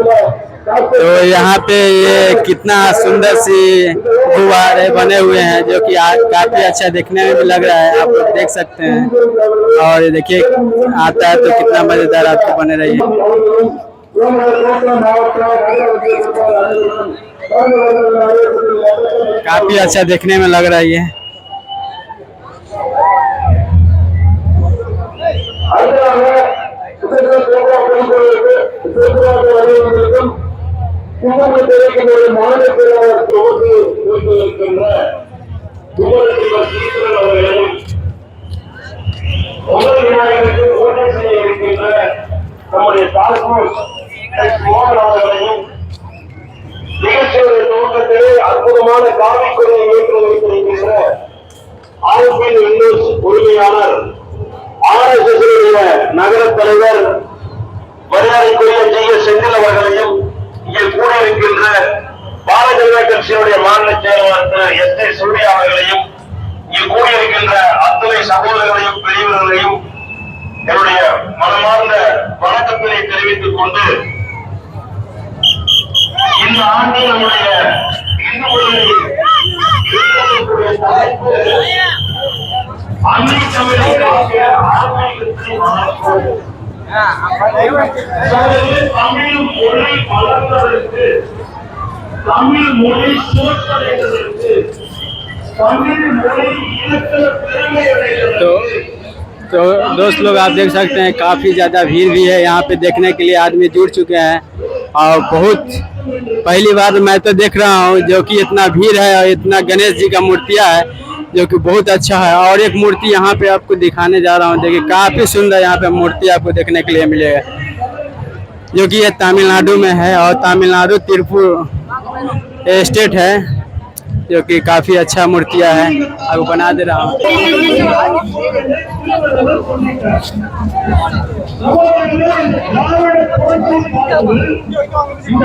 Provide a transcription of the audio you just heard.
तो यहाँ पे ये कितना सुंदर सी गुब्बारे बने हुए हैं जो कि काफी अच्छा देखने में भी लग रहा है, आप लोग देख सकते हैं। और ये देखिए आता है तो कितना मजेदार आपको बने रही है। काफी अच्छा देखने में लग रहा है ये। நிகழ்ச்சியுடைய துவக்கத்திலே அற்புதமான காவிக்குறையை ஏற்று வைத்திருக்கின்ற ஆர்பின் இண்டோஸ் உரிமையாளர் RSS நகர தலைவர் மரியாதைக்குரிய GS செந்தில் அவர்களையும் இங்கே கூடியிருக்கின்ற பாரதிய ஜனதா கட்சியினுடைய மாநில செயலாளர் திரு SD சூர்யா அவர்களையும் இங்கே கூடியிருக்கின்ற அத்துணை சகோதரர்களையும் பெரியவர்களையும் என்னுடைய மனமார்ந்த வணக்கத்தினை தெரிவித்துக் கொண்டு இந்த ஆண்டு நம்முடைய இந்து மொழியை அன்னை தமிழை காக்கிய ஆன்மீகத்தை வளர்ப்போம். தமிழ் மொழி வளர்ந்ததற்கு, தமிழ் மொழி சுமத்தடைவதற்கு, தமிழ் மொழி இலக்கண பெருமை அடைவதற்கு। तो दोस्त लोग आप देख सकते हैं काफ़ी ज़्यादा भीड़ भी है यहाँ पे, देखने के लिए आदमी जुड़ चुके हैं। और बहुत पहली बार मैं तो देख रहा हूँ जो कि इतना भीड़ है और इतना गणेश जी का मूर्तियाँ है जो कि बहुत अच्छा है। और एक मूर्ति यहाँ पे आपको दिखाने जा रहा हूँ, देखिए काफ़ी सुंदर यहाँ पे मूर्ति आपको देखने के लिए मिलेगा, जो कि ये तमिलनाडु में है और तमिलनाडु तिरुपुर स्टेट है, जो कि काफ़ी अच्छा मूर्तियाँ है। आपको बना दे रहा हूँ।